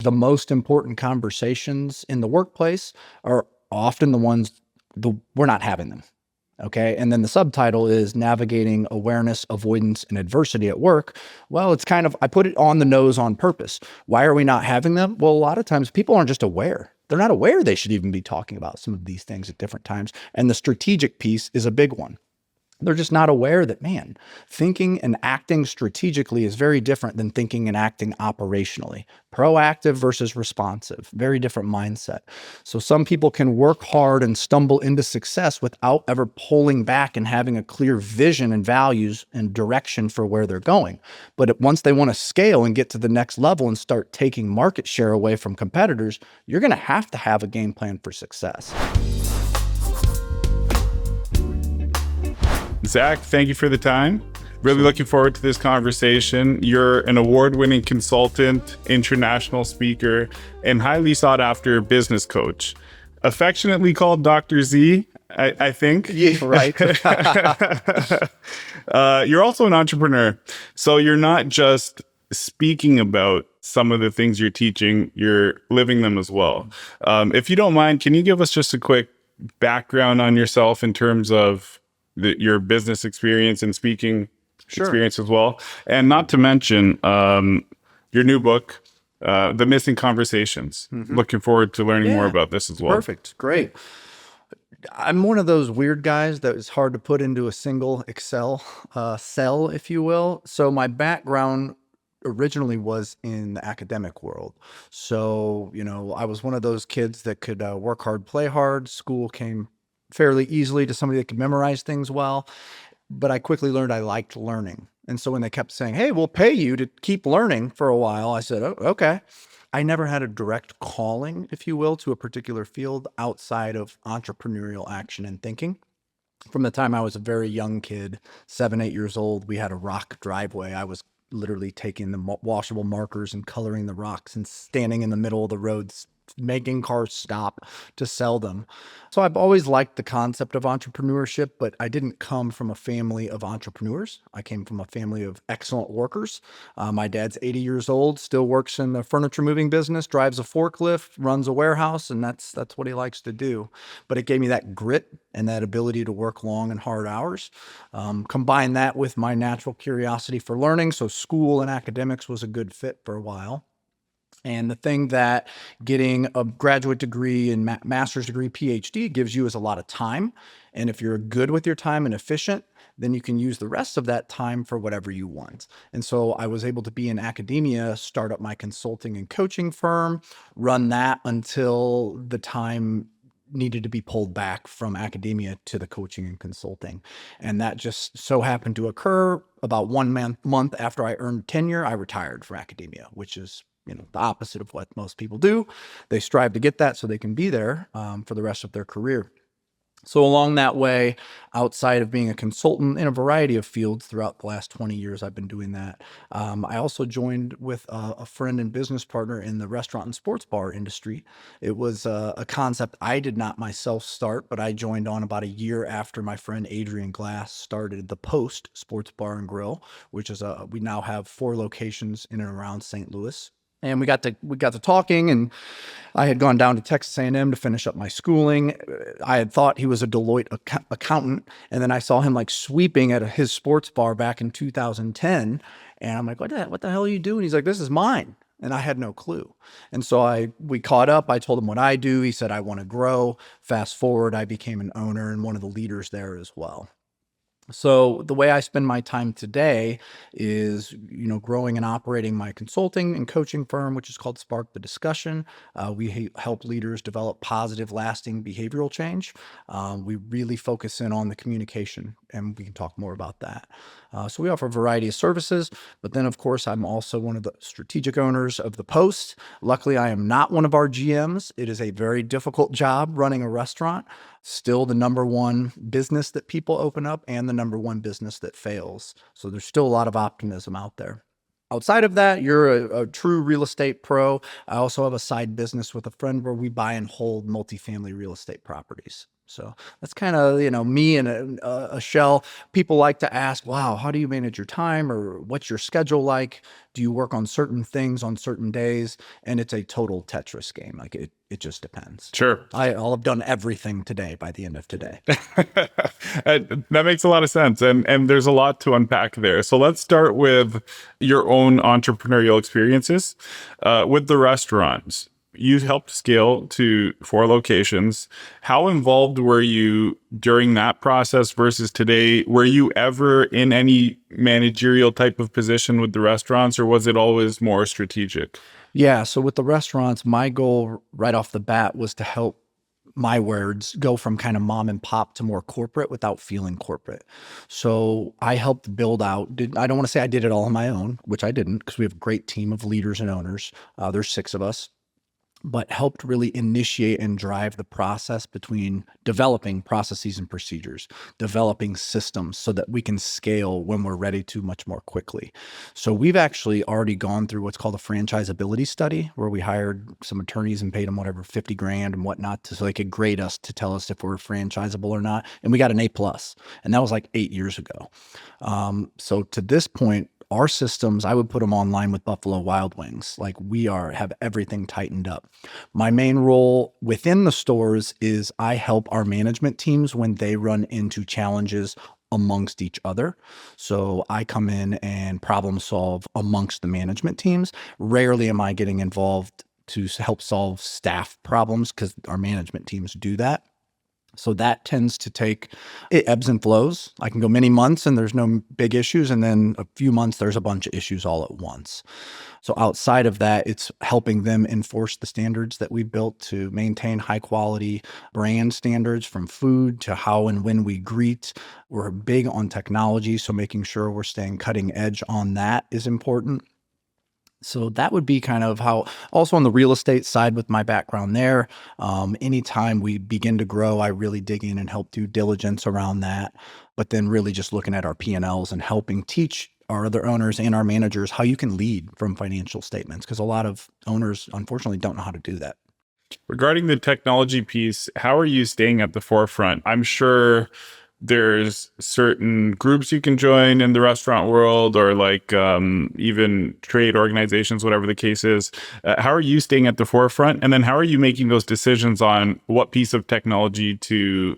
The most important conversations in the workplace are often the ones we're not having them. Okay. And then the subtitle is Navigating Awareness, Avoidance, and Adversity at Work. Well, it's kind of, I put it on the nose on purpose. Why are we not having them? Well, a lot of times people aren't just aware. They're not aware they should even be talking about some of these things at different times. And the strategic piece is a big one. They're just not aware that, man, thinking and acting strategically is very different than thinking and acting operationally. Proactive versus responsive, very different mindset. So some people can work hard and stumble into success without ever pulling back and having a clear vision and values and direction for where they're going. But once they want to scale and get to the next level and start taking market share away from competitors, you're going to have a game plan for success. Zach, thank you for the time. Really looking forward to this conversation. You're an award-winning consultant, international speaker, and highly sought-after business coach. Affectionately called Dr. Z, I think. Yeah, right. You're also an entrepreneur. So you're not just speaking about some of the things you're teaching, you're living them as well. If you don't mind, can you give us just a quick background on yourself in terms of your business experience and speaking experience as well? And not to mention your new book, The Missing Conversations. Looking forward to learning more about this as well. Perfect. Great. I'm one of those weird guys that is hard to put into a single Excel cell, if you will. So my background originally was in the academic world. So, I was one of those kids that could work hard, play hard. School came fairly easily to somebody that could memorize things well. But I quickly learned I liked learning. And so when they kept saying, hey, we'll pay you to keep learning for a while, I said, oh, okay. I never had a direct calling, if you will, to a particular field outside of entrepreneurial action and thinking. From the time I was a very young kid, 7, 8 years old, we had a rock driveway. I was literally taking the washable markers and coloring the rocks and standing in the middle of the roads, making cars stop to sell them. So I've always liked the concept of entrepreneurship, but I didn't come from a family of entrepreneurs. I came from a family of excellent workers. My dad's 80 years old, still works in the furniture moving business, drives a forklift, runs a warehouse, and that's what he likes to do. But it gave me that grit and that ability to work long and hard hours. Combine that with my natural curiosity for learning. So school and academics was a good fit for a while. And the thing that getting a graduate degree and master's degree, PhD gives you is a lot of time. And if you're good with your time and efficient, then you can use the rest of that time for whatever you want. And so I was able to be in academia, start up my consulting and coaching firm, run that until the time needed to be pulled back from academia to the coaching and consulting. And that just so happened to occur about 1 month after I earned tenure. I retired from academia, which is the opposite of what most people do. They strive to get that so they can be there for the rest of their career. So along that way, outside of being a consultant in a variety of fields throughout the last 20 years, I've been doing that. I also joined with a friend and business partner in the restaurant and sports bar industry. It was a concept I did not myself start, but I joined on about a year after my friend Adrian Glass started the Post Sports Bar and Grill, which is we now have 4 locations in and around St. Louis. And we got to talking, and I had gone down to Texas A&M to finish up my schooling. I had thought he was a Deloitte accountant, and then I saw him like sweeping at his sports bar back in 2010, and I'm like, what the hell are you doing? He's like, this is mine. And I had no clue. And so we caught up. I told him what I do. He said, I want to grow. Fast forward, I became an owner and one of the leaders there as well. So the way I spend my time today is, growing and operating my consulting and coaching firm, which is called Spark the Discussion. We help leaders develop positive, lasting behavioral change. We really focus in on the communication, and we can talk more about that. So we offer a variety of services, but then of course, I'm also one of the strategic owners of the Post. Luckily, I am not one of our GMs. It is a very difficult job running a restaurant. Still the number one business that people open up and the number one business that fails. So there's still a lot of optimism out there. Outside of that, you're a true real estate pro. I also have a side business with a friend where we buy and hold multifamily real estate properties. So that's kind of, me and a shell. People like to ask, wow, how do you manage your time, or what's your schedule like? Do you work on certain things on certain days? And it's a total Tetris game. Like it just depends. Sure. I'll have done everything today by the end of today. That makes a lot of sense. And there's a lot to unpack there. So let's start with your own entrepreneurial experiences with the restaurants. You helped scale to 4 locations. How involved were you during that process versus today? Were you ever in any managerial type of position with the restaurants, or was it always more strategic? Yeah. So with the restaurants, my goal right off the bat was to help my words go from kind of mom and pop to more corporate without feeling corporate. So I helped build out, I don't want to say I did it all on my own, which I didn't, because we have a great team of leaders and owners. There's 6 of us, but helped really initiate and drive the process between developing processes and procedures, developing systems so that we can scale when we're ready to much more quickly. So we've actually already gone through what's called a franchisability study, where we hired some attorneys and paid them whatever 50 grand and whatnot so they could grade us to tell us if we're franchisable or not. And we got an A plus, and that was like 8 years ago. So to this point, our systems, I would put them online with Buffalo Wild Wings. Like have everything tightened up. My main role within the stores is I help our management teams when they run into challenges amongst each other. So I come in and problem solve amongst the management teams. Rarely am I getting involved to help solve staff problems, because our management teams do that. So that tends to it ebbs and flows. I can go many months and there's no big issues. And then a few months, there's a bunch of issues all at once. So outside of that, it's helping them enforce the standards that we built to maintain high quality brand standards, from food to how and when we greet. We're big on technology, so making sure we're staying cutting edge on that is important. So that would be kind of how, also on the real estate side with my background there, anytime we begin to grow, I really dig in and help due diligence around that. But then really just looking at our P&Ls and helping teach our other owners and our managers how you can lead from financial statements, because a lot of owners unfortunately don't know how to do that. Regarding the technology piece, how are you staying at the forefront? I'm sure there's certain groups you can join in the restaurant world, or like even trade organizations, whatever the case is. How are you staying at the forefront? And then how are you making those decisions on what piece of technology to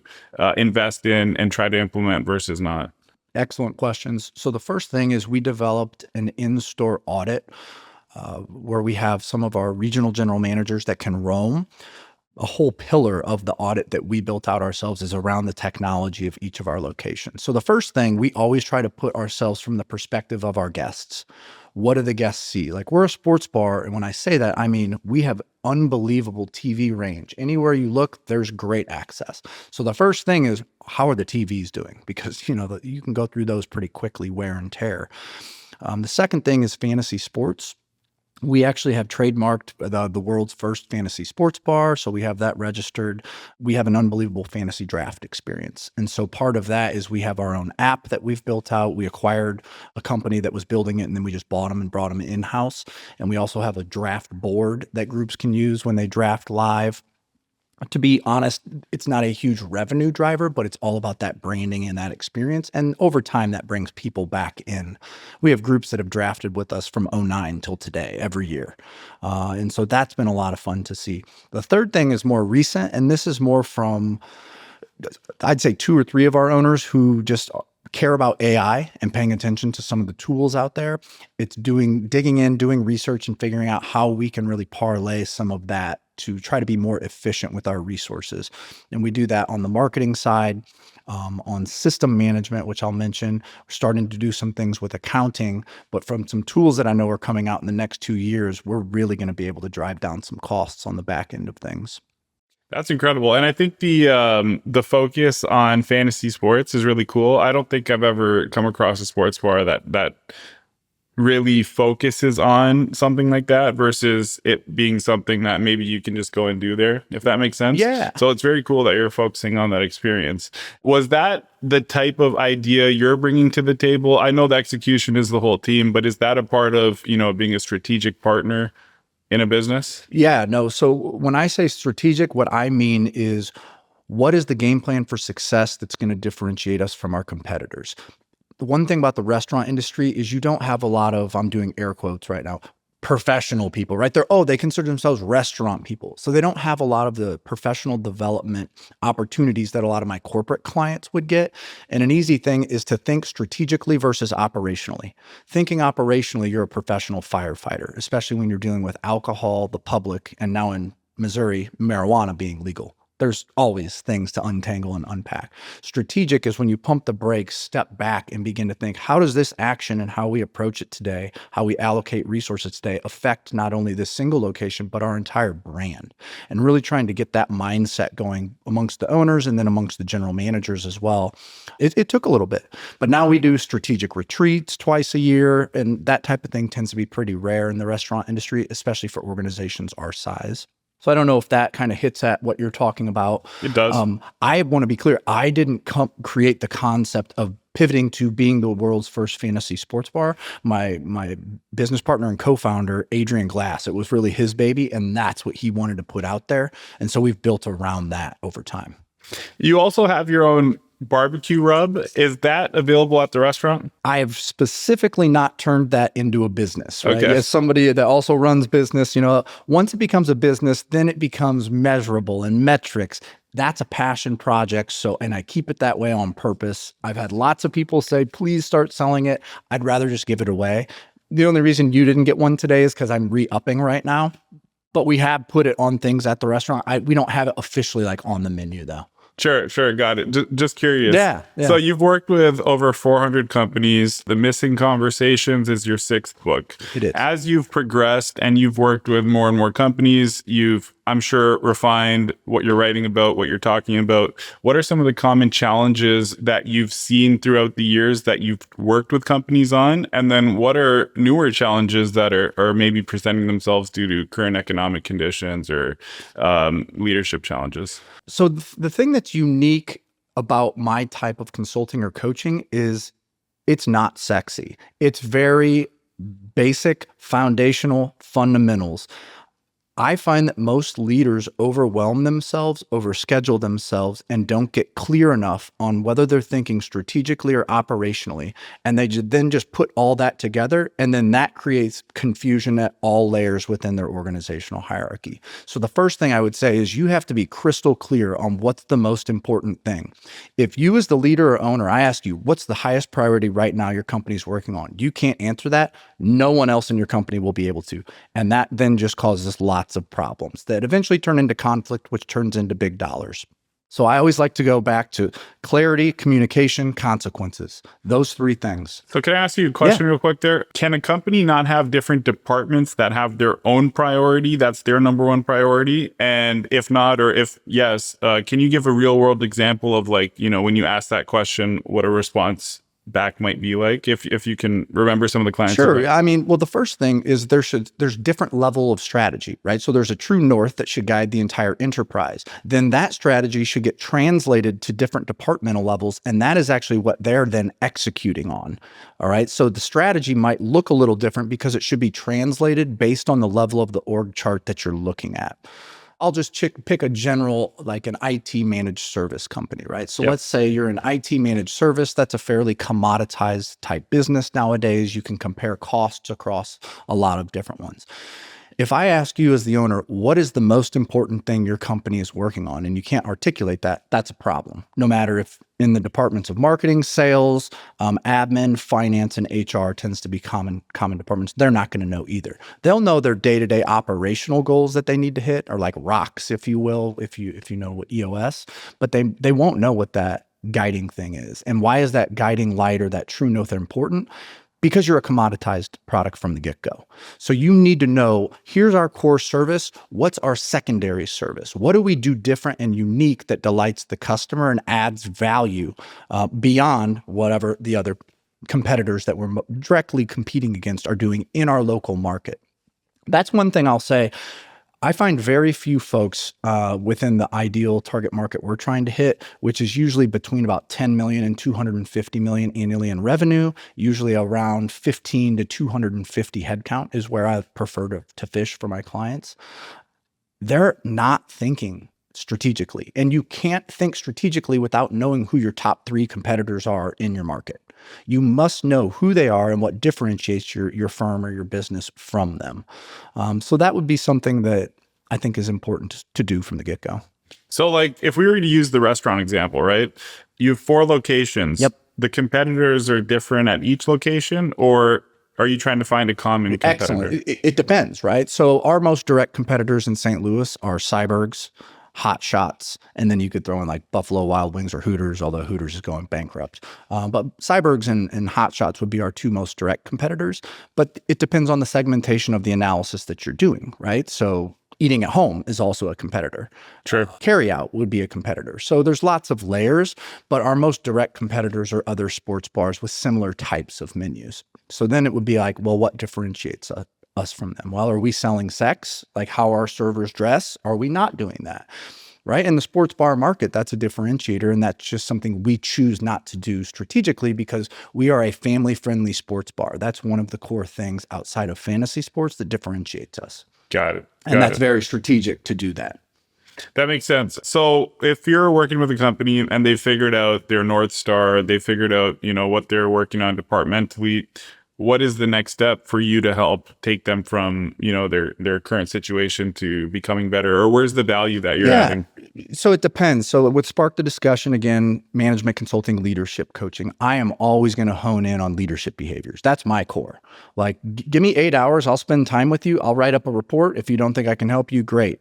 invest in and try to implement versus not? Excellent questions. So the first thing is we developed an in-store audit where we have some of our regional general managers that can roam. A whole pillar of the audit that we built out ourselves is around the technology of each of our locations. So the first thing, we always try to put ourselves from the perspective of our guests. What do the guests see? Like, we're a sports bar, and when I say that, I mean we have unbelievable TV range. Anywhere you look, there's great access. So the first thing is, how are the TVs doing? Because you can go through those pretty quickly, wear and tear. The second thing is fantasy sports. We actually have trademarked the world's first fantasy sports bar. So we have that registered. We have an unbelievable fantasy draft experience. And so part of that is we have our own app that we've built out. We acquired a company that was building it, and then we just bought them and brought them in-house. And we also have a draft board that groups can use when they draft live. To be honest, it's not a huge revenue driver, but it's all about that branding and that experience. And over time, that brings people back in. We have groups that have drafted with us from '09 till today, every year. And so that's been a lot of fun to see. The third thing is more recent, and this is more from, I'd say, 2 or 3 of our owners who just care about AI and paying attention to some of the tools out there. It's digging in, doing research, and figuring out how we can really parlay some of that to try to be more efficient with our resources. And we do that on the marketing side, on system management, which I'll mention. We're starting to do some things with accounting, but from some tools that I know are coming out in the next 2 years, we're really going to be able to drive down some costs on the back end of things. That's incredible. And I think the focus on fantasy sports is really cool. I don't think I've ever come across a sports bar that really focuses on something like that versus it being something that maybe you can just go and do there, if that makes sense. Yeah. So it's very cool that you're focusing on that experience. Was that the type of idea you're bringing to the table? I know the execution is the whole team, but is that a part of, being a strategic partner in a business? Yeah, no. So when I say strategic, what I mean is, what is the game plan for success that's going to differentiate us from our competitors? The one thing about the restaurant industry is you don't have a lot of, I'm doing air quotes right now, professional people, right? They consider themselves restaurant people. So they don't have a lot of the professional development opportunities that a lot of my corporate clients would get. And an easy thing is to think strategically versus operationally. Thinking operationally, you're a professional firefighter, especially when you're dealing with alcohol, the public, and now in Missouri, marijuana being legal. There's always things to untangle and unpack. Strategic is when you pump the brakes, step back, and begin to think, how does this action and how we approach it today, how we allocate resources today, affect not only this single location, but our entire brand? And really trying to get that mindset going amongst the owners and then amongst the general managers as well. It took a little bit, but now we do strategic retreats twice a year, and that type of thing tends to be pretty rare in the restaurant industry, especially for organizations our size. So I don't know if that kind of hits at what you're talking about. It does. I want to be clear. I didn't create the concept of pivoting to being the world's first fantasy sports bar. My business partner and co-founder, Adrian Glass, it was really his baby, and that's what he wanted to put out there. And so we've built around that over time. You also have your own barbecue rub. Is that available at the restaurant? I have specifically not turned that into a business, right? Okay. As somebody that also runs business, once it becomes a business, then it becomes measurable and metrics. That's a passion project. And I keep it that way on purpose. I've had lots of people say, please start selling it. I'd rather just give it away. The only reason you didn't get one today is because I'm re-upping right now. But we have put it on things at the restaurant. We don't have it officially like on the menu though. Sure. Got it. Just curious. Yeah. So you've worked with over 400 companies. The Missing Conversations is your 6th book. It is. As you've progressed and you've worked with more and more companies, you've, I'm sure, refined what you're writing about, what you're talking about. What are some of the common challenges that you've seen throughout the years that you've worked with companies on? And then what are newer challenges that are maybe presenting themselves due to current economic conditions or leadership challenges? So the thing that's unique about my type of consulting or coaching is it's not sexy. It's very basic, foundational fundamentals. I find that most leaders overwhelm themselves, overschedule themselves, and don't get clear enough on whether they're thinking strategically or operationally. And they then just put all that together, and then that creates confusion at all layers within their organizational hierarchy. So the first thing I would say is you have to be crystal clear on what's the most important thing. If you as the leader or owner, I ask you, what's the highest priority right now your company's working on? You can't answer that. No one else in your company will be able to. And that then just causes lots of problems that eventually turn into conflict, which turns into big dollars. So I always like to go back to clarity, communication, consequences, those 3 things. So can I ask you a question real quick there? Can a company not have different departments that have their own priority? That's their number one priority. And if not, or if yes, can you give a real world example of when you ask that question, what a response back might be like, if you can remember some of the clients? Sure. I mean, well, the first thing is there's different level of strategy, right? So there's a true north that should guide the entire enterprise. Then that strategy should get translated to different departmental levels, and that is actually what they're then executing on. All right. So the strategy might look a little different because it should be translated based on the level of the org chart that you're looking at. I'll just pick a general, like an IT managed service company, right? So let's say you're an IT managed service. That's a fairly commoditized type business nowadays. You can compare costs across a lot of different ones. If I ask you as the owner, what is the most important thing your company is working on, and you can't articulate that, that's a problem. No matter if in the departments of marketing, sales, admin, finance, and HR tends to be common departments, they're not going to know either. They'll know their day-to-day operational goals that they need to hit, or like rocks, if you will, if you know what EOS, but they won't know what that guiding thing is. And why is that guiding light or that true north important? Because you're a commoditized product from the get-go. So you need to know, here's our core service. What's our secondary service? What do we do different and unique that delights the customer and adds value beyond whatever the other competitors that we're directly competing against are doing in our local market? That's one thing I'll say. I find very few folks within the ideal target market we're trying to hit, which is usually between about 10 million and 250 million annually in revenue, usually around 15 to 250 headcount is where I prefer to fish for my clients. They're not thinking strategically. And you can't think strategically without knowing who your top 3 competitors are in your market. You must know who they are and what differentiates your firm or your business from them. So that would be something that I think is important to do from the get-go. So like if we were to use the restaurant example, right? You have 4 locations. Yep. The competitors are different at each location, or are you trying to find a common competitor? Excellent. It depends, right? So our most direct competitors in St. Louis are Cyberg's, Hot Shots, and then you could throw in like Buffalo Wild Wings or Hooters, although Hooters is going bankrupt. But Cyberg's and Hot Shots would be our 2 most direct competitors. But it depends on the segmentation of the analysis that you're doing, right? So eating at home is also a competitor. Sure. Carry out would be a competitor. So there's lots of layers, but our most direct competitors are other sports bars with similar types of menus. So then it would be like, well, what differentiates us from them? Well, are we selling sex? Like how our servers dress? Are we not doing that? Right? In the sports bar market, that's a differentiator. And that's just something we choose not to do strategically because we are a family-friendly sports bar. That's one of the core things outside of fantasy sports that differentiates us. Got it. And that's very strategic to do that. That makes sense. So if you're working with a company and they figured out their North Star, they figured out, what they're working on departmentally, what is the next step for you to help take them from, their current situation to becoming better? Or where's the value that you're adding? So it depends. So it would spark the discussion again, management consulting, leadership coaching. I am always going to hone in on leadership behaviors. That's my core. Like, give me 8 hours. I'll spend time with you. I'll write up a report. If you don't think I can help you, great.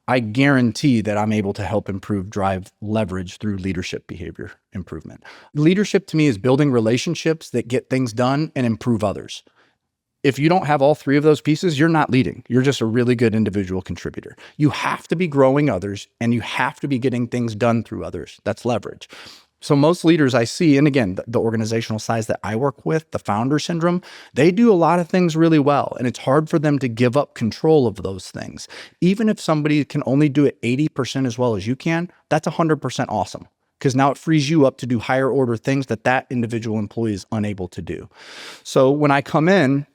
I guarantee that I'm able to help drive leverage through leadership behavior improvement. Leadership to me is building relationships that get things done and improve others. If you don't have all 3 of those pieces, you're not leading. You're just a really good individual contributor. You have to be growing others and you have to be getting things done through others. That's leverage. So most leaders I see, and again, the organizational size that I work with, the founder syndrome, they do a lot of things really well. And it's hard for them to give up control of those things. Even if somebody can only do it 80% as well as you can, that's 100% awesome. Because now it frees you up to do higher order things that individual employee is unable to do. So when I come in,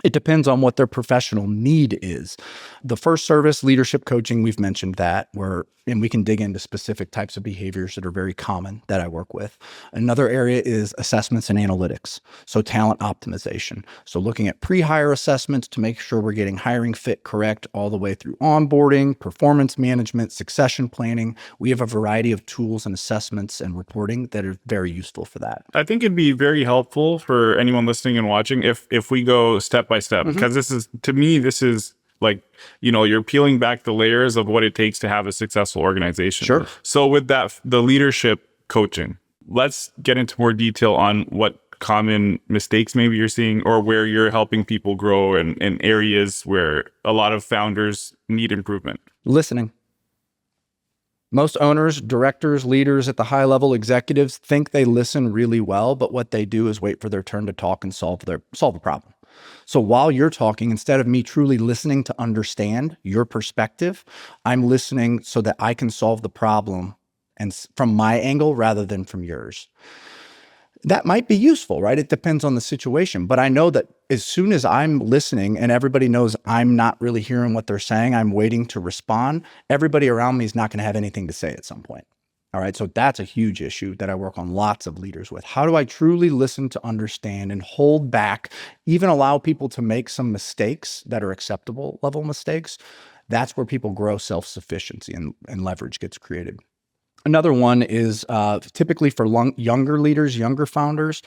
it depends on what their professional need is. The first service, leadership coaching, we've mentioned that, and we can dig into specific types of behaviors that are very common that I work with. Another area is assessments and analytics, so talent optimization. So looking at pre-hire assessments to make sure we're getting hiring fit correct all the way through onboarding, performance management, succession planning. We have a variety of tools and assessments and reporting that are very useful for that. I think it'd be very helpful for anyone listening and watching if we go step by step, because this is like, you're peeling back the layers of what it takes to have a successful organization. Sure. So with that, the leadership coaching, let's get into more detail on what common mistakes maybe you're seeing or where you're helping people grow in areas where a lot of founders need improvement. Listening. Most owners, directors, leaders at the high level, executives think they listen really well, but what they do is wait for their turn to talk and solve a problem. So while you're talking, instead of me truly listening to understand your perspective, I'm listening so that I can solve the problem and from my angle rather than from yours. That might be useful, right? It depends on the situation. But I know that as soon as I'm listening and everybody knows I'm not really hearing what they're saying, I'm waiting to respond, everybody around me is not going to have anything to say at some point. All right. So that's a huge issue that I work on lots of leaders with. How do I truly listen to understand and hold back, even allow people to make some mistakes that are acceptable level mistakes? That's where people grow self-sufficiency and leverage gets created. Another one is typically for younger leaders, younger founders,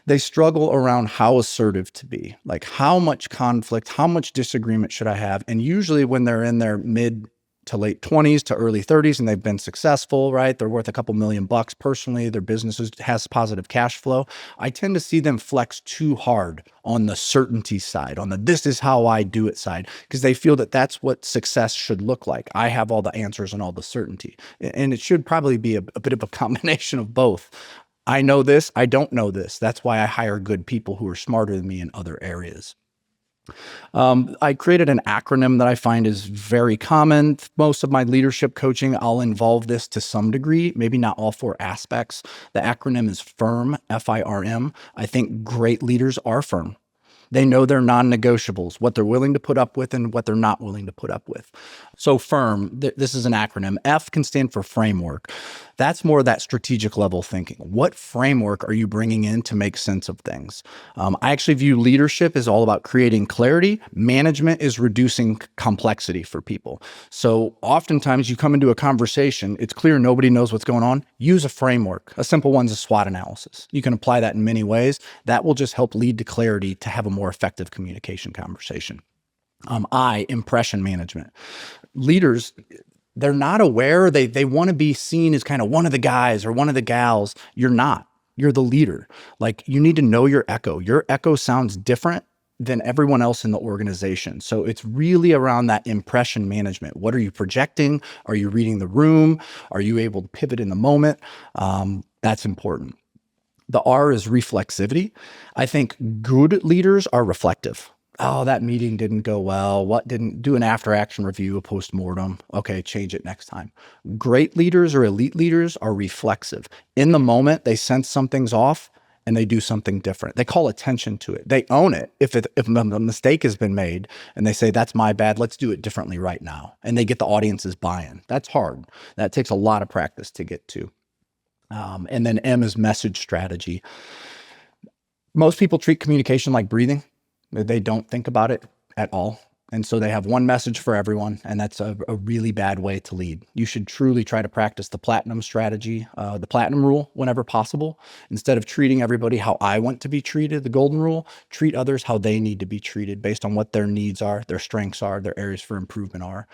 they struggle around how assertive to be, like how much conflict, how much disagreement should I have? And usually when they're in their mid to late 20s to early 30s and they've been successful, right? They're worth a couple $1 million personally. Their business has positive cash flow. I tend to see them flex too hard on the certainty side, on the this is how I do it side, because they feel that that's what success should look like. I have all the answers and all the certainty. And it should probably be a bit of a combination of both. I know this, I don't know this. That's why I hire good people who are smarter than me in other areas. I created an acronym that I find is very common. Most of my leadership coaching, I'll involve this to some degree, maybe not all 4 aspects. The acronym is FIRM, F-I-R-M. I think great leaders are firm. They know their non-negotiables, what they're willing to put up with and what they're not willing to put up with. So firm, this is an acronym. F can stand for framework. That's more that strategic level thinking. What framework are you bringing in to make sense of things? I actually view leadership as all about creating clarity. Management is reducing complexity for people. So oftentimes you come into a conversation, it's clear nobody knows what's going on. Use a framework. A simple one's a SWOT analysis. You can apply that in many ways. That will just help lead to clarity to have a more effective communication conversation. Impression management. Leaders, they're not aware. They want to be seen as kind of one of the guys or one of the gals. You're not. You're the leader. Like, you need to know your echo. Your echo sounds different than everyone else in the organization. So it's really around that impression management. What are you projecting? Are you reading the room? Are you able to pivot in the moment? That's important. The R is reflexivity. I think good leaders are reflective. Oh, that meeting didn't go well. What didn't? Do an after action review, a post-mortem. Okay, change it next time. Great leaders or elite leaders are reflexive. In the moment, they sense something's off and they do something different. They call attention to it. They own it. If a mistake has been made and they say, that's my bad, let's do it differently right now. And they get the audience's buy-in. That's hard. That takes a lot of practice to get to. And then M is message strategy. Most people treat communication like breathing. They don't think about it at all. And so they have one message for everyone, and that's a really bad way to lead. You should truly try to practice the platinum strategy, the platinum rule whenever possible. Instead of treating everybody how I want to be treated, the golden rule, treat others how they need to be treated based on what their needs are, their strengths are, their areas for improvement are.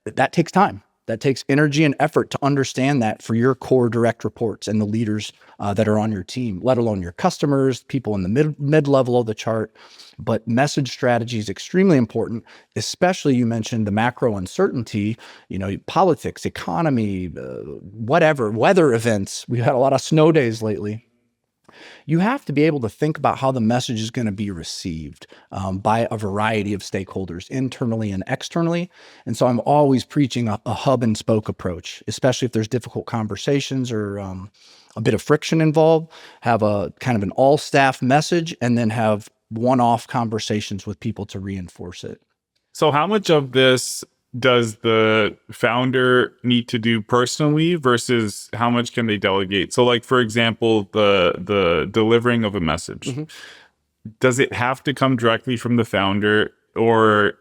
That takes time. That takes energy and effort to understand that for your core direct reports and the leaders that are on your team, let alone your customers, people in the mid-level of the chart. But message strategy is extremely important, especially you mentioned the macro uncertainty, politics, economy, whatever, weather events. We've had a lot of snow days lately. You have to be able to think about how the message is going to be received by a variety of stakeholders, internally and externally. And so I'm always preaching a hub and spoke approach, especially if there's difficult conversations or a bit of friction involved. Have a kind of an all staff message and then have one-off conversations with people to reinforce it. So how much of this does the founder need to do personally versus how much can they delegate? So like, for example, the delivering of a message, does it have to come directly from the founder, or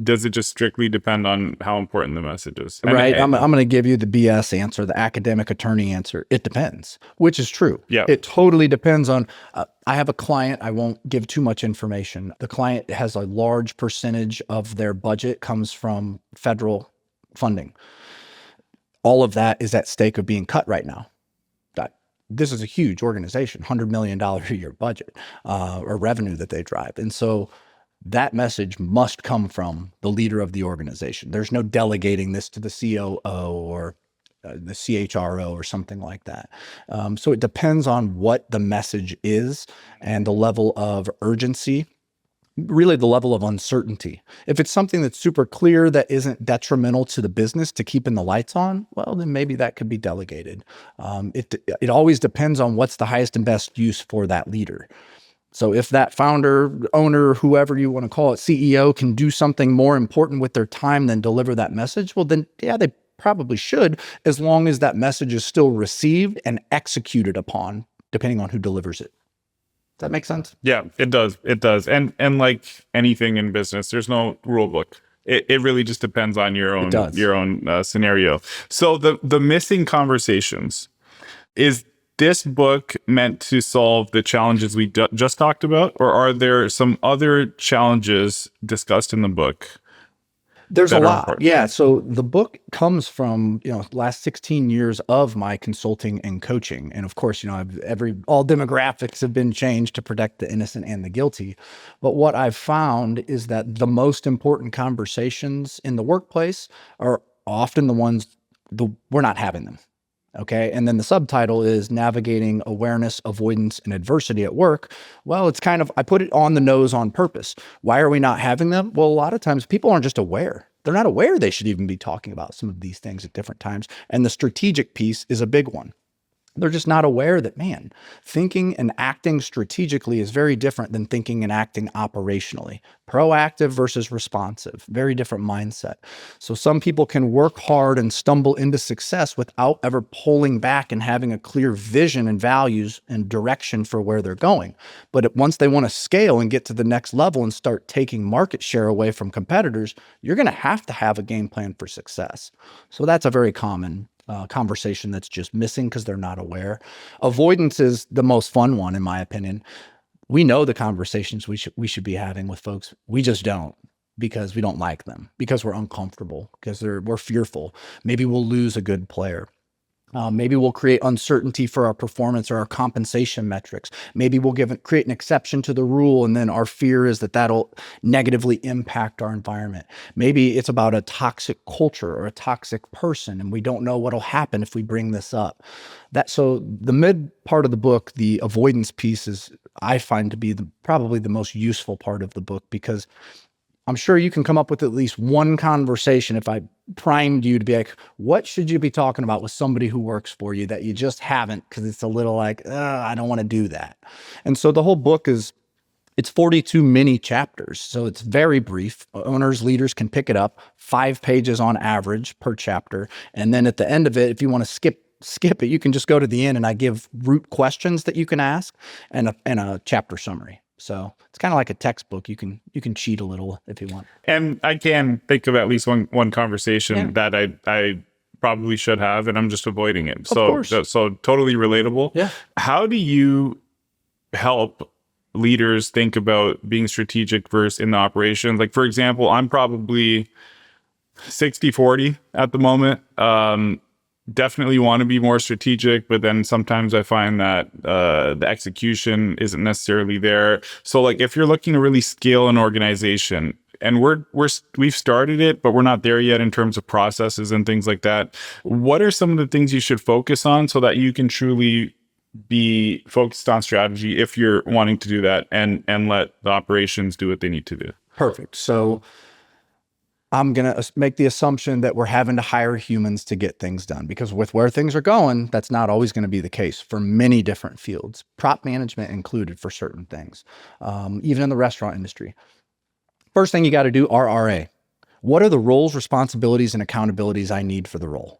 does it just strictly depend on how important the message is? Right. I'm going to give you the BS answer, the academic attorney answer. It depends, which is true. Yeah. It totally depends on, I have a client, I won't give too much information. The client has a large percentage of their budget comes from federal funding. All of that is at stake of being cut right now. This is a huge organization, $100 million a year budget or revenue that they drive. And so that message must come from the leader of the organization. There's no delegating this to the COO or the CHRO or something like that. So it depends on what the message is and the level of urgency, really the level of uncertainty. If it's something that's super clear that isn't detrimental to the business to keeping the lights on, well, then maybe that could be delegated. It always depends on what's the highest and best use for that leader. So if that founder, owner, whoever you want to call it, CEO, can do something more important with their time than deliver that message, well, then, yeah, they probably should, as long as that message is still received and executed upon, depending on who delivers it. Does that make sense? Yeah, it does. It does. And like anything in business, there's no rule book. It really just depends on your own scenario. So the missing conversations, is this book meant to solve the challenges we just talked about, or are there some other challenges discussed in the book? There's a lot. Yeah. So the book comes from, last 16 years of my consulting and coaching. And of course, all demographics have been changed to protect the innocent and the guilty. But what I've found is that the most important conversations in the workplace are often the ones we're not having them. Okay. And then the subtitle is Navigating Awareness, Avoidance, and Adversity at Work. Well, it's I put it on the nose on purpose. Why are we not having them? Well, a lot of times people aren't just aware. They're not aware they should even be talking about some of these things at different times. And the strategic piece is a big one. They're just not aware that, man, thinking and acting strategically is very different than thinking and acting operationally. Proactive versus responsive, very different mindset. So some people can work hard and stumble into success without ever pulling back and having a clear vision and values and direction for where they're going. But once they want to scale and get to the next level and start taking market share away from competitors, you're going to have a game plan for success. So that's a very common conversation that's just missing because they're not aware. Avoidance is the most fun one, in my opinion. We know the conversations we should be having with folks. We just don't, because we don't like them, because we're uncomfortable, because we're fearful. Maybe we'll lose a good player. Maybe we'll create uncertainty for our performance or our compensation metrics. Maybe we'll create an exception to the rule, and then our fear is that that'll negatively impact our environment. Maybe it's about a toxic culture or a toxic person, and we don't know what'll happen if we bring this up. So the mid part of the book, the avoidance piece, is I find to be probably the most useful part of the book, because I'm sure you can come up with at least one conversation if I primed you to be like, what should you be talking about with somebody who works for you that you just haven't, because it's a little like, I don't want to do that. And so the whole book it's 42 mini chapters. So it's very brief. Owners, leaders can pick it up, 5 pages on average per chapter. And then at the end of it, if you want to skip it, you can just go to the end and I give root questions that you can ask and a chapter summary. So it's kind of like a textbook. You can cheat a little if you want. And I can think of at least one conversation that I probably should have, and I'm just avoiding it. So totally relatable. Yeah. How do you help leaders think about being strategic versus in the operations? Like, for example, I'm probably 60-40 at the moment. Definitely want to be more strategic, but then sometimes I find that the execution isn't necessarily there. So like, if you're looking to really scale an organization, and we've started it, but we're not there yet in terms of processes and things like that, what are some of the things you should focus on so that you can truly be focused on strategy if you're wanting to do that, and let the operations do what they need to do? Perfect. So I'm going to make the assumption that we're having to hire humans to get things done, because with where things are going, that's not always going to be the case for many different fields, prop management included for certain things, even in the restaurant industry. First thing you got to do, RRA. What are the roles, responsibilities, and accountabilities I need for the role?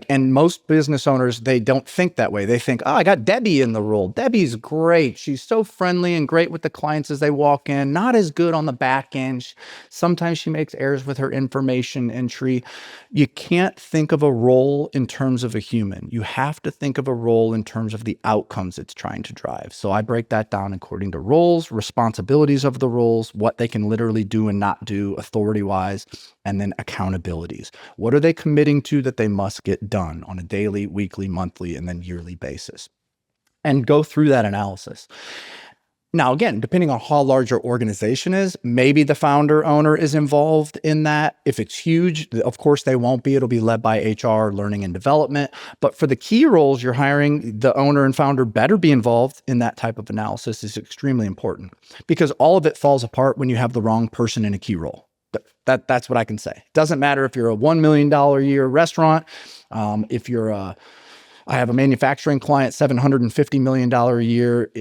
And most business owners, they don't think that way. They think, oh, I got Debbie in the role. Debbie's great. She's so friendly and great with the clients as they walk in, not as good on the back end. Sometimes she makes errors with her information entry. You can't think of a role in terms of a human. You have to think of a role in terms of the outcomes it's trying to drive. So I break that down according to roles, responsibilities of the roles, what they can literally do and not do authority-wise, and then accountabilities. What are they committing to that they must get done on a daily, weekly, monthly, and then yearly basis? And go through that analysis. Now, again, depending on how large your organization is, maybe the founder owner is involved in that. If it's huge, of course they won't be. It'll be led by HR, learning and development. But for the key roles you're hiring, the owner and founder better be involved in that type of analysis. Is extremely important, because all of it falls apart when you have the wrong person in a key role. That's what I can say. Doesn't matter if you're a $1 million a year restaurant, if you're I have a manufacturing client, $750 million a year,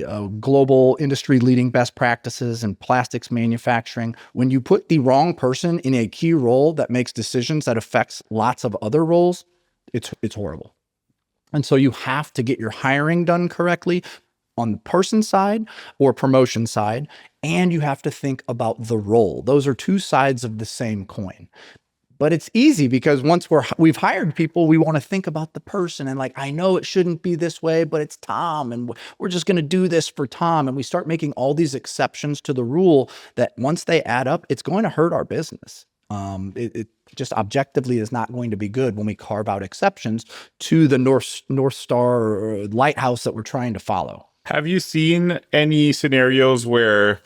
global industry leading best practices in plastics manufacturing. When you put the wrong person in a key role that makes decisions that affects lots of other roles, it's horrible. And so you have to get your hiring done correctly on the person side or promotion side, and you have to think about the role. Those are two sides of the same coin. But it's easy because once we've hired people, we want to think about the person and I know it shouldn't be this way, but it's Tom and we're just going to do this for Tom. And we start making all these exceptions to the rule that once they add up, it's going to hurt our business. It just objectively is not going to be good when we carve out exceptions to the North Star or lighthouse that we're trying to follow. Have you seen any scenarios where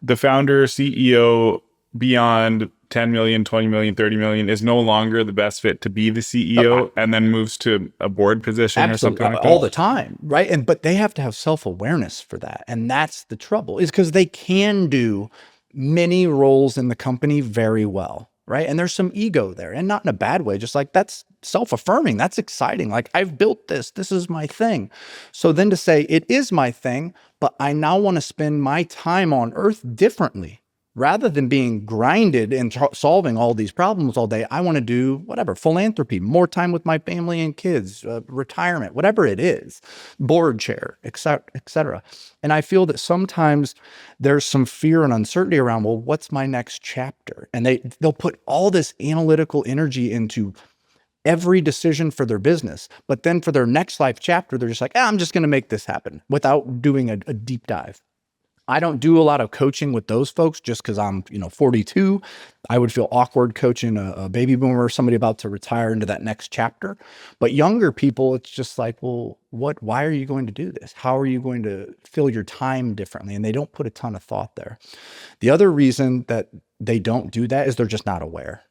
the founder, CEO, beyond 10 million, 20 million, 30 million is no longer the best fit to be the CEO and then moves to a board position or something like that? All the time, right? But they have to have self-awareness for that. And that's the trouble, is because they can do many roles in the company very well, right? And there's some ego there, and not in a bad way, just like that's self-affirming. That's exciting. Like, I've built this. This is my thing. So then to say it is my thing, but I now want to spend my time on earth differently. Rather than being grinded and solving all these problems all day, I want to do whatever, philanthropy, more time with my family and kids, retirement, whatever it is, board chair, et cetera, et cetera. And I feel that sometimes there's some fear and uncertainty around, well, what's my next chapter? And they'll put all this analytical energy into every decision for their business. But then for their next life chapter, they're just like, I'm just going to make this happen without doing a deep dive. I don't do a lot of coaching with those folks just because I'm, 42. I would feel awkward coaching a baby boomer, somebody about to retire into that next chapter. But younger people, it's just like, well, why are you going to do this? How are you going to fill your time differently? And they don't put a ton of thought there. The other reason that they don't do that is they're just not aware.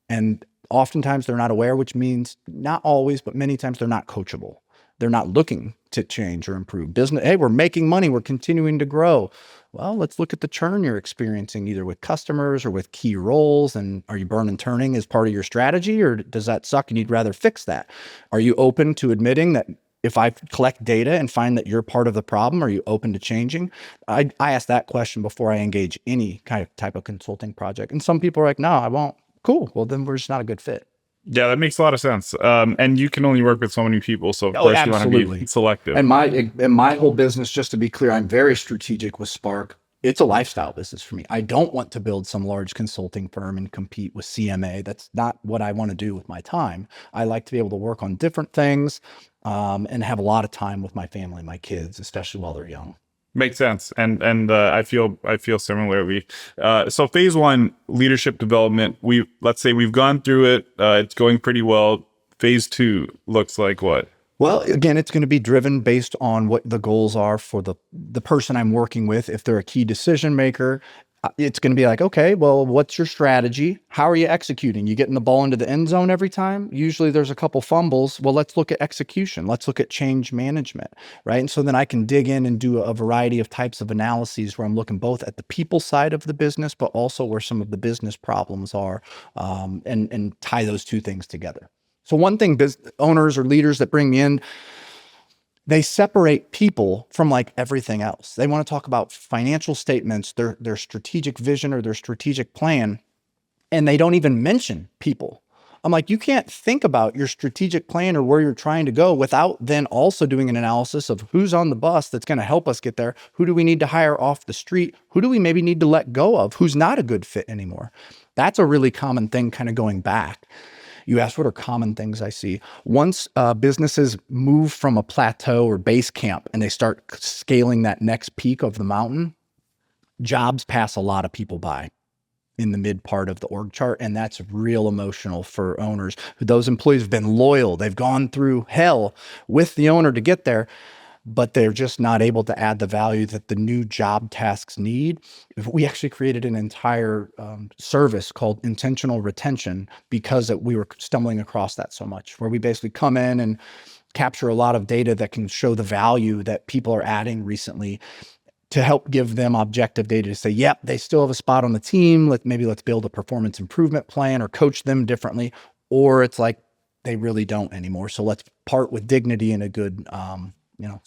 And oftentimes they're not aware, which means not always, but many times they're not coachable. They're not looking to change or improve business. Hey, we're making money. We're continuing to grow. Well, let's look at the churn you're experiencing either with customers or with key roles. And are you burn and turning as part of your strategy, or does that suck and you'd rather fix that? Are you open to admitting that if I collect data and find that you're part of the problem, are you open to changing? I ask that question before I engage any kind of type of consulting project. And some people are like, no, I won't. Cool. Well, then we're just not a good fit. Yeah, that makes a lot of sense. And you can only work with so many people, so of course you want to be selective. And my whole business, just to be clear, I'm very strategic with Spark. It's a lifestyle business for me. I don't want to build some large consulting firm and compete with CMA. That's not what I want to do with my time. I like to be able to work on different things and have a lot of time with my family, my kids, especially while they're young. Makes sense, and I feel similarly. So phase one, leadership development. Let's say we've gone through it. It's going pretty well. Phase two looks like what? Well, again, it's going to be driven based on what the goals are for the person I'm working with. If they're a key decision maker, it's going to be like, okay, well, what's your strategy? How are you executing? You getting the ball into the end zone every time? Usually there's a couple fumbles. Well, let's look at execution. Let's look at change management, right? And so then I can dig in and do a variety of types of analyses where I'm looking both at the people side of the business, but also where some of the business problems are, and tie those two things together. So one thing owners or leaders that bring me in, they separate people from like everything else. They want to talk about financial statements, their strategic vision or their strategic plan, and they don't even mention people. I'm like, you can't think about your strategic plan or where you're trying to go without then also doing an analysis of who's on the bus that's going to help us get there. Who do we need to hire off the street? Who do we maybe need to let go of? Who's not a good fit anymore? That's a really common thing kind of going back. You asked what are common things I see. Once businesses move from a plateau or base camp and they start scaling that next peak of the mountain, jobs pass a lot of people by in the mid part of the org chart. And that's real emotional for owners. Those employees have been loyal. They've gone through hell with the owner to get there, but they're just not able to add the value that the new job tasks need. We actually created an entire service called intentional retention because we were stumbling across that so much, where we basically come in and capture a lot of data that can show the value that people are adding recently to help give them objective data to say, yep, they still have a spot on the team. Let's build a performance improvement plan or coach them differently. Or it's like they really don't anymore. So let's part with dignity and a good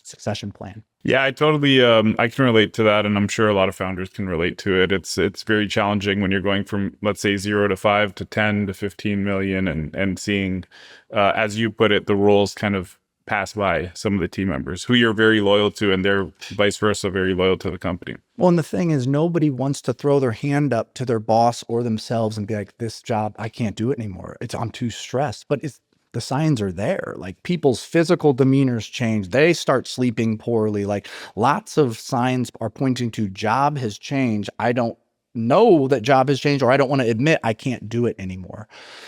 succession plan. Yeah, I totally, I can relate to that. And I'm sure a lot of founders can relate to it. It's very challenging when you're going from, let's say 0 to 5 to 10 to 15 million and seeing, as you put it, the roles kind of pass by some of the team members who you're very loyal to, and they're vice versa, very loyal to the company. Well, and the thing is, nobody wants to throw their hand up to their boss or themselves and be like, this job, I can't do it anymore. I'm too stressed. But the signs are there. Like people's physical demeanors change. They start sleeping poorly. Like lots of signs are pointing to job has changed. I don't know that job has changed, or I don't want to admit I can't do it anymore.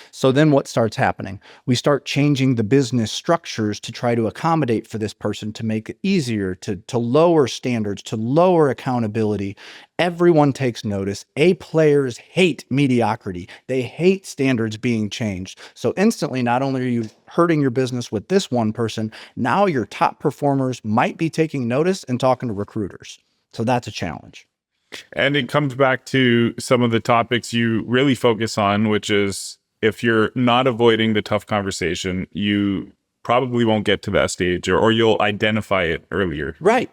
So then what starts happening? We start changing the business structures to try to accommodate for this person, to make it easier, to lower standards, to lower accountability. Everyone takes notice. A players hate mediocrity. They hate standards being changed. So instantly, not only are you hurting your business with this one person, now your top performers might be taking notice and talking to recruiters. So that's a challenge. And it comes back to some of the topics you really focus on, which is if you're not avoiding the tough conversation, you probably won't get to that stage, or you'll identify it earlier. Right.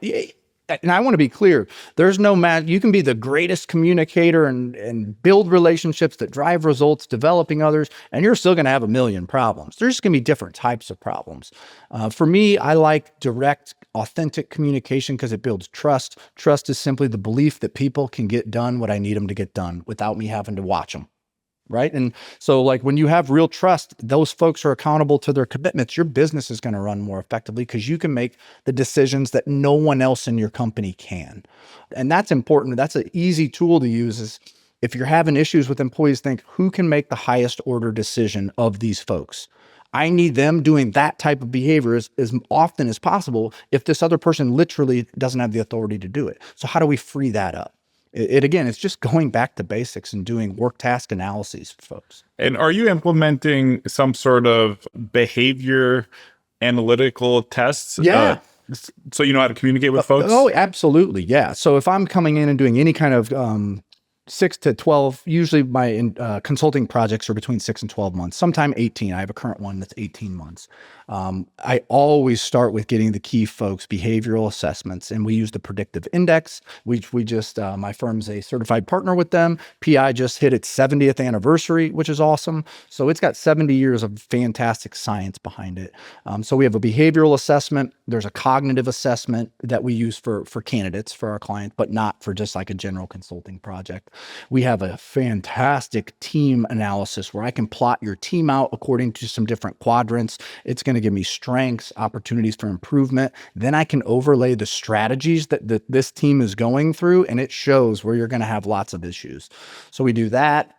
And I want to be clear. There's no you can be the greatest communicator and build relationships that drive results, developing others, and you're still going to have a million problems. There's just going to be different types of problems. For me, I like direct, authentic communication because it builds trust. Trust is simply the belief that people can get done what I need them to get done without me having to watch them. Right. And so like when you have real trust, those folks are accountable to their commitments. Your business is going to run more effectively because you can make the decisions that no one else in your company can. And that's important. That's an easy tool to use is if you're having issues with employees, think who can make the highest order decision of these folks. I need them doing that type of behavior as often as possible if this other person literally doesn't have the authority to do it. So how do we free that up? Again, it's just going back to basics and doing work task analyses for folks. And are you implementing some sort of behavior analytical tests? Yeah. So you know how to communicate with folks? Oh, absolutely. Yeah. So if I'm coming in and doing any kind of 6 to 12, usually my consulting projects are between 6 and 12 months, sometime 18. I have a current one that's 18 months. I always start with getting the key folks behavioral assessments, and we use the Predictive Index. We just, my firm's a certified partner with them. PI just hit its 70th anniversary, which is awesome. So it's got 70 years of fantastic science behind it. So we have a behavioral assessment. There's a cognitive assessment that we use for candidates, for our clients, but not for just like a general consulting project. We have a fantastic team analysis where I can plot your team out according to some different quadrants. It's going to give me strengths, opportunities for improvement. Then I can overlay the strategies that this team is going through, and it shows where you're going to have lots of issues. So we do that.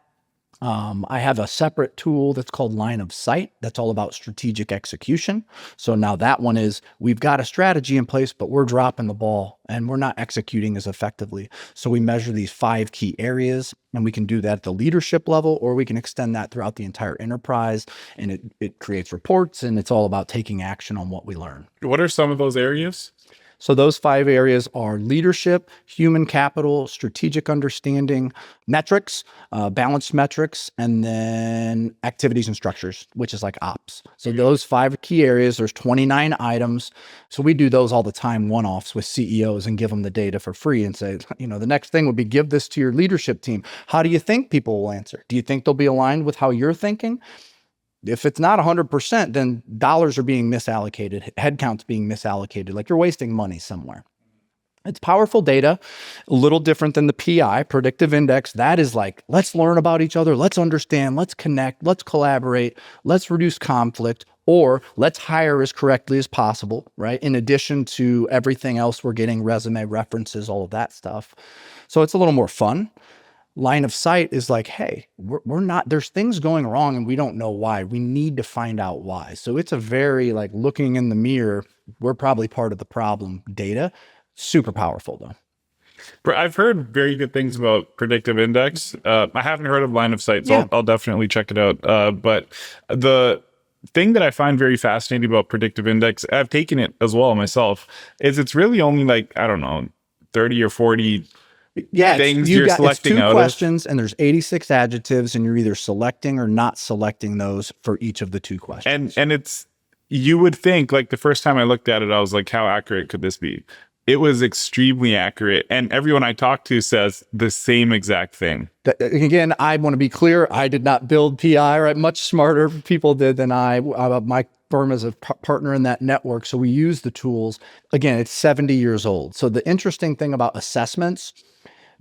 I have a separate tool that's called line of sight. That's all about strategic execution. So now that one is, we've got a strategy in place, but we're dropping the ball and we're not executing as effectively. So we measure these 5 key areas, and we can do that at the leadership level, or we can extend that throughout the entire enterprise. And it creates reports, and it's all about taking action on what we learn. What are some of those areas? So those 5 areas are leadership, human capital, strategic understanding, metrics, balanced metrics, and then activities and structures, which is like ops. So those 5 key areas, there's 29 items. So we do those all the time, one-offs with CEOs, and give them the data for free and say, the next thing would be give this to your leadership team. How do you think people will answer? Do you think they'll be aligned with how you're thinking? If it's not 100%, then dollars are being misallocated, headcount's being misallocated, like you're wasting money somewhere. It's powerful data, a little different than the PI, Predictive Index. That is like, let's learn about each other, let's understand, let's connect, let's collaborate, let's reduce conflict, or let's hire as correctly as possible, right? In addition to everything else we're getting, resume, references, all of that stuff. So it's a little more fun. Line of sight is like, hey, we're not, there's things going wrong and we don't know why. We need to find out why. So it's a very like looking in the mirror, we're probably part of the problem data. Super powerful though. I've heard very good things about Predictive Index. I haven't heard of line of sight, so I'll definitely check it out. But the thing that I find very fascinating about Predictive Index, I've taken it as well myself, is it's really only like, I don't know, 30 or 40 things you're selecting out of. It's 2 questions, and there's 86 adjectives, and you're either selecting or not selecting those for each of the 2 questions. And it's, you would think, like the first time I looked at it, I was like, how accurate could this be? It was extremely accurate. And everyone I talked to says the same exact thing. Again, I want to be clear. I did not build PI, right? Much smarter people did than I. My firm is a partner in that network. So we use the tools. Again, it's 70 years old. So the interesting thing about assessments,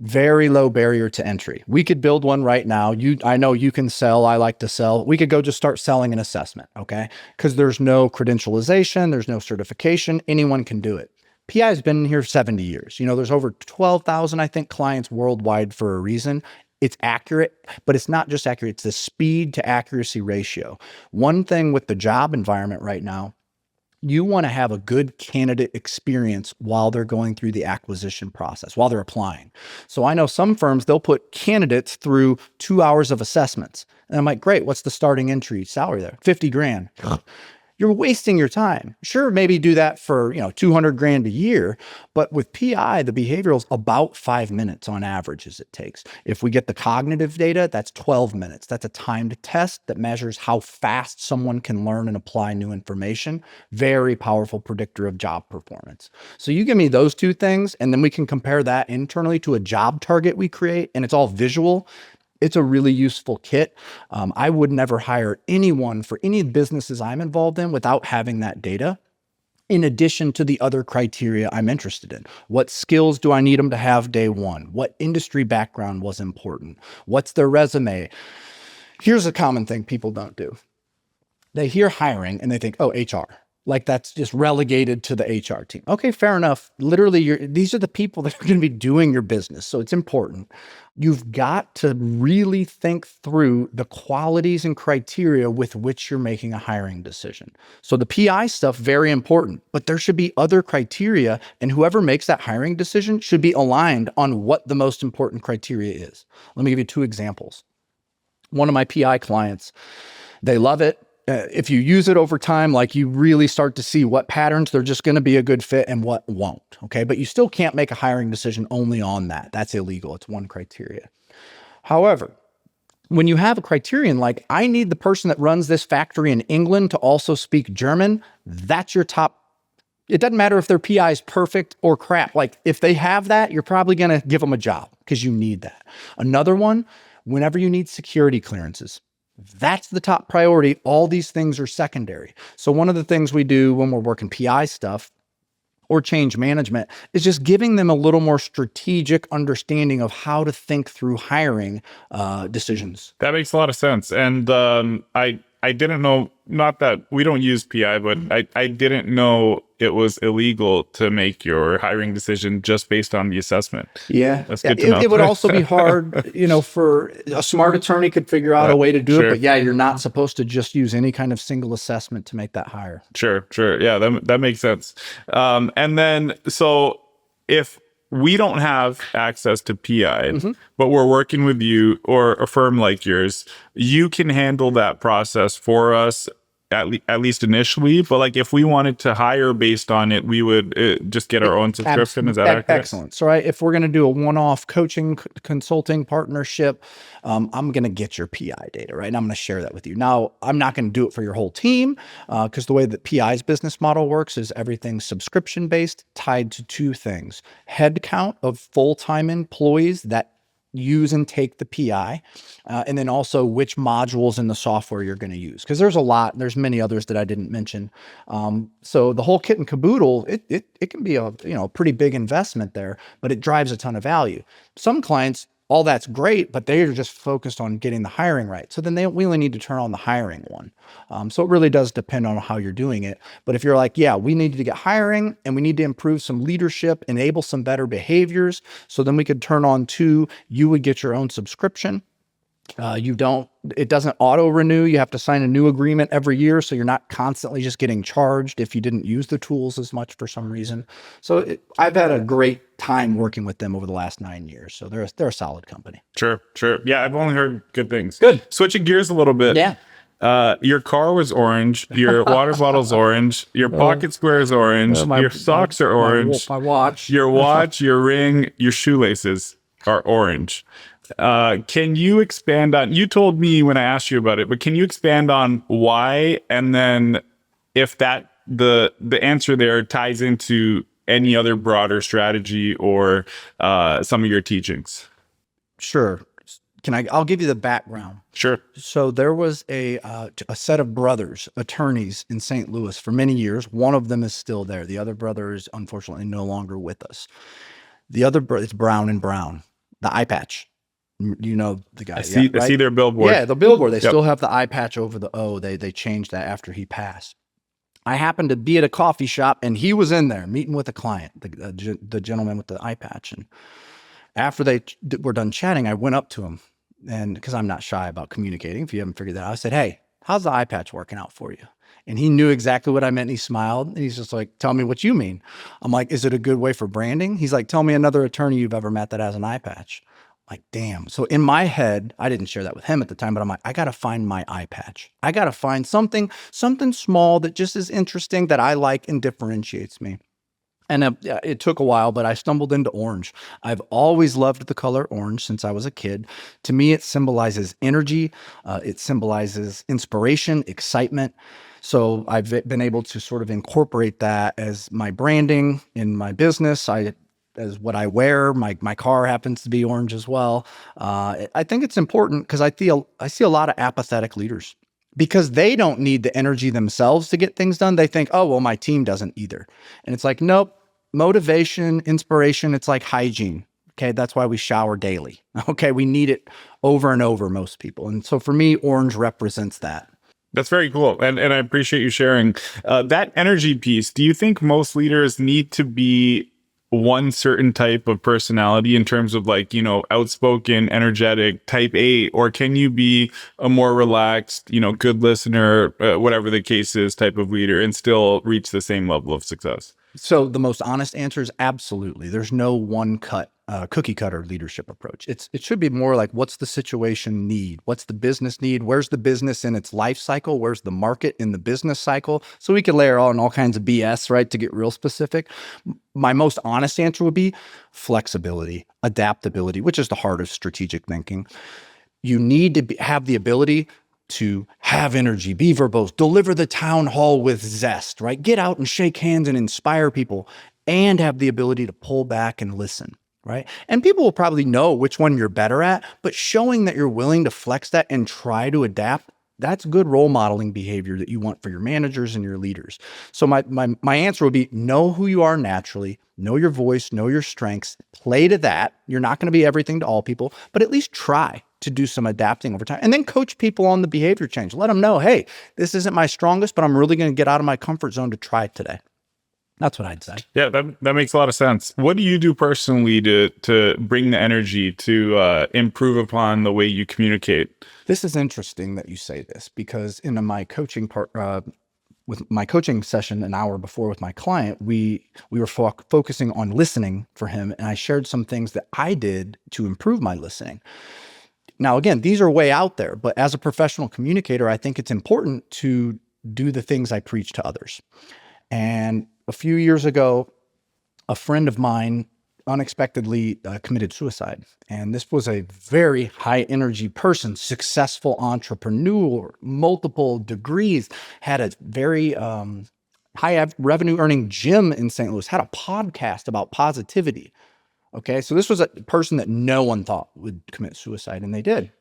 very low barrier to entry. We could build one right now. I know you can sell. I like to sell. We could go just start selling an assessment, okay? Because there's no credentialization. There's no certification. Anyone can do it. PI has been here 70 years. There's over 12,000, I think, clients worldwide for a reason. It's accurate, but it's not just accurate. It's the speed to accuracy ratio. One thing with the job environment right now, you want to have a good candidate experience while they're going through the acquisition process, while they're applying. So I know some firms, they'll put candidates through 2 hours of assessments. And I'm like, great, what's the starting entry salary there? 50 grand. you're wasting your time. Sure, maybe do that for, 200 grand a year, but with PI, the behavioral is about 5 minutes on average as it takes. If we get the cognitive data, that's 12 minutes. That's a timed test that measures how fast someone can learn and apply new information. Very powerful predictor of job performance. So you give me those two things, and then we can compare that internally to a job target we create, and it's all visual. It's a really useful kit. I would never hire anyone for any businesses I'm involved in without having that data, in addition to the other criteria I'm interested in. What skills do I need them to have day one? What industry background was important? What's their resume? Here's a common thing people don't do. They hear hiring and they think, oh, HR. Like that's just relegated to the HR team. Okay, fair enough. Literally, these are the people that are going to be doing your business. So it's important. You've got to really think through the qualities and criteria with which you're making a hiring decision. So the PI stuff, very important, but there should be other criteria, and whoever makes that hiring decision should be aligned on what the most important criteria is. Let me give you 2 examples. One of my PI clients, they love it. If you use it over time, like you really start to see what patterns they're just going to be a good fit and what won't. Okay. But you still can't make a hiring decision only on that. That's illegal. It's one criteria. However, when you have a criterion like, I need the person that runs this factory in England to also speak German, that's your top. It doesn't matter if their PI is perfect or crap. Like if they have that, you're probably going to give them a job because you need that. Another one, whenever you need security clearances, that's the top priority. All these things are secondary. So one of the things we do when we're working PI stuff or change management is just giving them a little more strategic understanding of how to think through hiring decisions. That makes a lot of sense. And I didn't know, not that we don't use PI, but I didn't know it was illegal to make your hiring decision just based on the assessment. Yeah. That's good to know. It would also be hard, for a smart attorney could figure out a way to do it. But yeah, you're not supposed to just use any kind of single assessment to make that hire. Sure. Yeah, that makes sense. And then, so if we don't have access to PI, but we're working with you or a firm like yours, you can handle that process for us at least initially. But like if we wanted to hire based on it, we would just get our own subscription. Is that accurate? Excellent. So if we're going to do a one-off coaching consulting partnership, I'm going to get your PI data, right? And I'm going to share that with you. Now, I'm not going to do it for your whole team because the way that PI's business model works is everything's subscription-based, tied to 2 things: head count of full-time employees that use and take the PI, and then also which modules in the software you're going to use. Because there's a lot, there's many others that I didn't mention. So the whole kit and caboodle, it can be a pretty big investment there, but it drives a ton of value. Some clients, all that's great, but they're just focused on getting the hiring right. So then we only need to turn on the hiring one. So it really does depend on how you're doing it. But if you're like, yeah, we need to get hiring and we need to improve some leadership, enable some better behaviors, so then we could turn on 2, you would get your own subscription. It doesn't auto renew. You have to sign a new agreement every year. So you're not constantly just getting charged if you didn't use the tools as much for some reason. So I've had a great time working with them over the last 9 years. So they're a solid company. Sure. Yeah, I've only heard good things. Good. Switching gears a little bit. Yeah. Your car was orange. Your water bottle's orange. Your pocket square is orange. Your socks are orange. My watch. Your watch, your ring, your shoelaces are orange. Can you expand on, you told me when I asked you about it, but can you expand on why? And then if that, the answer there ties into any other broader strategy or, some of your teachings? Sure. I'll give you the background. Sure. So there was a set of brothers, attorneys in St. Louis for many years. One of them is still there. The other brother is unfortunately no longer with us. The other brother, it's Brown and Brown, the eye patch. You know the guy. I see their billboard. Yeah, the billboard. They still have the eye patch over the O. They changed that after he passed. I happened to be at a coffee shop and he was in there meeting with a client, the gentleman with the eye patch. And after they were done chatting, I went up to him, and because I'm not shy about communicating, if you haven't figured that out, I said, "Hey, how's the eye patch working out for you?" And he knew exactly what I meant. And he smiled and he's just like, "Tell me what you mean." I'm like, "Is it a good way for branding?" He's like, "Tell me another attorney you've ever met that has an eye patch." Like, damn. So in my head, I didn't share that with him at the time, but I'm like, I got to find my eye patch. I got to find something small that just is interesting that I like and differentiates me. And it took a while, but I stumbled into orange. I've always loved the color orange since I was a kid. To me, it symbolizes energy. It symbolizes inspiration, excitement. So I've been able to sort of incorporate that as my branding in my business. As what I wear. My car happens to be orange as well. I think it's important because I see a lot of apathetic leaders because they don't need the energy themselves to get things done. They think, oh, well, my team doesn't either. And it's like, nope, motivation, inspiration, it's like hygiene. Okay, that's why we shower daily. Okay, we need it over and over, most people. And so for me, orange represents that. That's very cool. And I appreciate you sharing that energy piece. Do you think most leaders need to be one certain type of personality in terms of like, outspoken, energetic, type A, or can you be a more relaxed, good listener, whatever the case is, type of leader and still reach the same level of success? So the most honest answer is absolutely. There's no one cookie cutter leadership approach. It should be more like, what's the situation need? What's the business need? Where's the business in its life cycle? Where's the market in the business cycle? So we could layer on all kinds of BS, right, to get real specific. My most honest answer would be flexibility, adaptability, which is the heart of strategic thinking. You need to have the ability to have energy, be verbose, deliver the town hall with zest, right? Get out and shake hands and inspire people, and have the ability to pull back and listen, right? And people will probably know which one you're better at, but showing that you're willing to flex that and try to adapt, that's good role modeling behavior that you want for your managers and your leaders. So my answer would be, know who you are naturally, know your voice, know your strengths, play to that. You're not going to be everything to all people, but at least try to do some adapting over time, and then coach people on the behavior change. Let them know, hey, this isn't my strongest, but I'm really going to get out of my comfort zone to try it today. That's what I'd say. Yeah, that makes a lot of sense. What do you do personally to bring the energy to improve upon the way you communicate? This is interesting that you say this, because in my coaching part, with my coaching session an hour before with my client, we were focusing on listening for him, and I shared some things that I did to improve my listening. Now, again, these are way out there, but as a professional communicator, I think it's important to do the things I preach to others. And a few years ago, a friend of mine unexpectedly committed suicide. And this was a very high energy person, successful entrepreneur, multiple degrees, had a very high revenue earning gym in St. Louis, had a podcast about positivity. Okay, so this was a person that no one thought would commit suicide, and they did.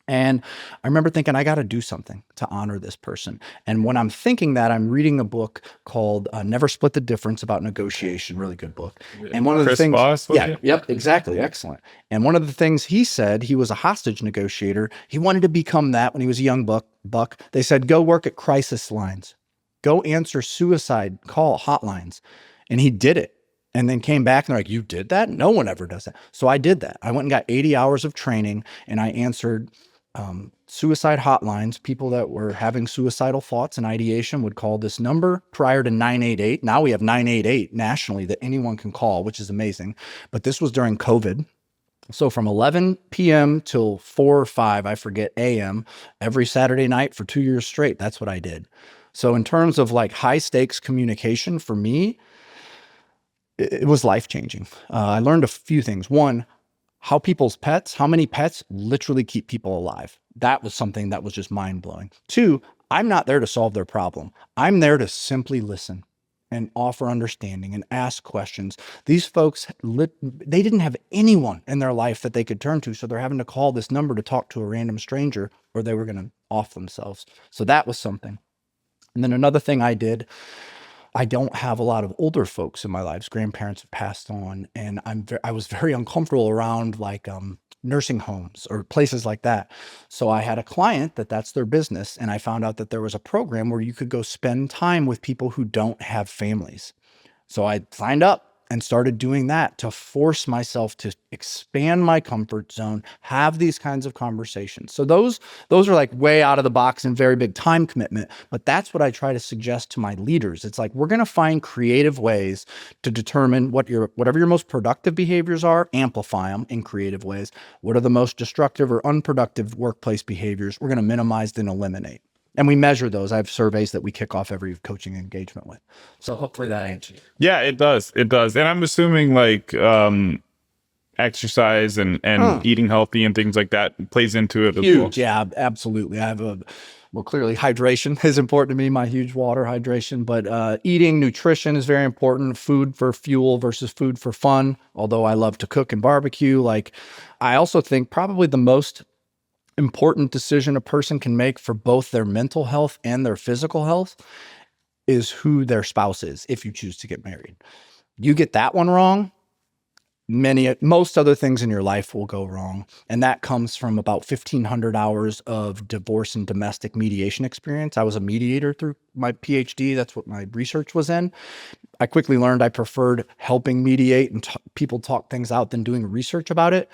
And I remember thinking, I got to do something to honor this person. And when I'm thinking that, I'm reading a book called Never Split the Difference, about negotiation. Really good book. And one of the things, Boss, yep, exactly, excellent. And one of the things he said, he was a hostage negotiator. He wanted to become that when he was a young buck. They said, go work at crisis lines, go answer suicide call hotlines, and he did it. And then came back and they're like, you did that? No one ever does that. So I did that. I went and got 80 hours of training, and I answered suicide hotlines. People that were having suicidal thoughts and ideation would call this number prior to 988. Now we have 988 nationally that anyone can call, which is amazing. But this was during COVID. So from 11 p.m. till 4 or 5, I forget, a.m., every Saturday night for 2 years straight. That's what I did. So in terms of like high stakes communication for me, it was life-changing. I learned a few things. One, how many pets literally keep people alive. That was something that was just mind-blowing. Two, I'm not there to solve their problem. I'm there to simply listen and offer understanding and ask questions. These folks, they didn't have anyone in their life that they could turn to, so they're having to call this number to talk to a random stranger, or they were going to off themselves. So that was something. And then another thing I did, I don't have a lot of older folks in my lives. Grandparents have passed on, and I was very uncomfortable around like nursing homes or places like that. So I had a client that's their business, and I found out that there was a program where you could go spend time with people who don't have families. So I signed up, and started doing that to force myself to expand my comfort zone, have these kinds of conversations. So those are like way out of the box and very big time commitment, but that's what I try to suggest to my leaders. It's like, we're going to find creative ways to determine whatever your most productive behaviors are, amplify them in creative ways. What are the most destructive or unproductive workplace behaviors? We're going to minimize and eliminate. And we measure those. I have surveys that we kick off every coaching engagement with. So hopefully that answers. Yeah, it does. It does. And I'm assuming like exercise and eating healthy and things like that plays into it as well. Yeah, absolutely. Well, clearly hydration is important to me, my huge water hydration, but eating, nutrition is very important. Food for fuel versus food for fun. Although I love to cook and barbecue, like, I also think probably the most important decision a person can make for both their mental health and their physical health is who their spouse is, if you choose to get married. You get that one wrong, most other things in your life will go wrong. And that comes from about 1,500 hours of divorce and domestic mediation experience. I was a mediator through my PhD. That's what my research was in. I quickly learned I preferred helping mediate and people talk things out than doing research about it.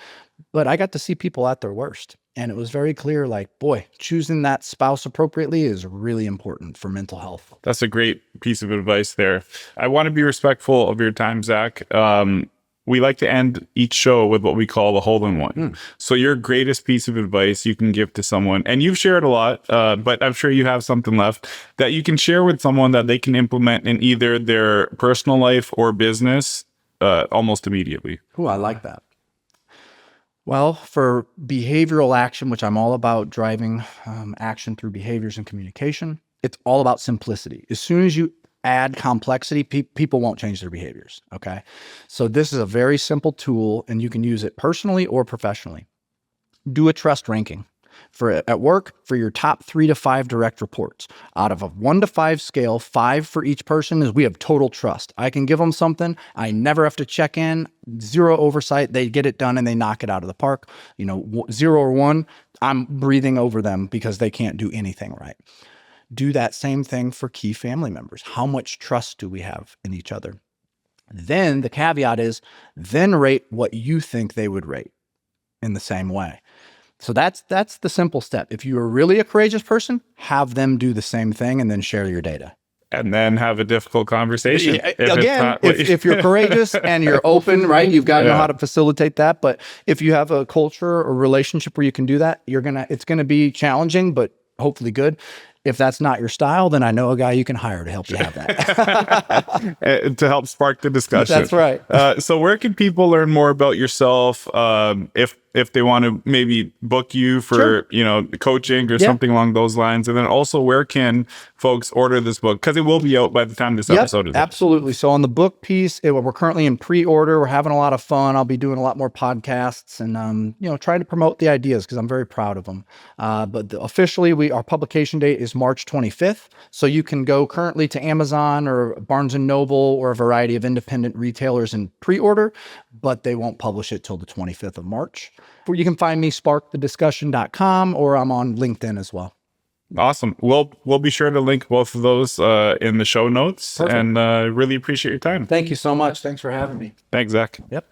But I got to see people at their worst. And it was very clear, like, boy, choosing that spouse appropriately is really important for mental health. That's a great piece of advice there. I want to be respectful of your time, Zach. We like to end each show with what we call the hole-in-one. So your greatest piece of advice you can give to someone, and you've shared a lot, but I'm sure you have something left that you can share with someone that they can implement in either their personal life or business almost immediately. Ooh, I like that. Well, for behavioral action, which I'm all about driving action through behaviors and communication, it's all about simplicity. As soon as you add complexity, people won't change their behaviors, okay? So this is a very simple tool, and you can use it personally or professionally. Do a trust ranking. At work, for your top 3 to 5 direct reports. Out of a 1 to 5 scale, 5 for each person is we have total trust. I can give them something. I never have to check in. 0 oversight. They get it done and they knock it out of the park. 0 or 1, I'm breathing over them because they can't do anything right. Do that same thing for key family members. How much trust do we have in each other? Then the caveat is, then rate what you think they would rate in the same way. So that's the simple step. If you are really a courageous person, have them do the same thing and then share your data. And then have a difficult conversation. If you're courageous and you're open, right, you've got to know how to facilitate that. But if you have a culture or relationship where you can do that, it's gonna be challenging, but hopefully good. If that's not your style, then I know a guy you can hire to help you have that. To help spark the discussion. That's right. So where can people learn more about yourself if they want to maybe book you for coaching or something along those lines? And then also, where can folks order this book? Because it will be out by the time this episode is out. Absolutely. So on the book piece, we're currently in pre-order. We're having a lot of fun. I'll be doing a lot more podcasts and trying to promote the ideas because I'm very proud of them. But officially, our publication date is March 25th. So you can go currently to Amazon or Barnes & Noble or a variety of independent retailers and pre-order, but they won't publish it till the 25th of March. You can find me sparkthediscussion.com, or I'm on LinkedIn as well. Awesome. We'll be sure to link both of those in the show notes. Perfect. And really appreciate your time. Thank you so much. Thanks for having me. Thanks, Zach. Yep.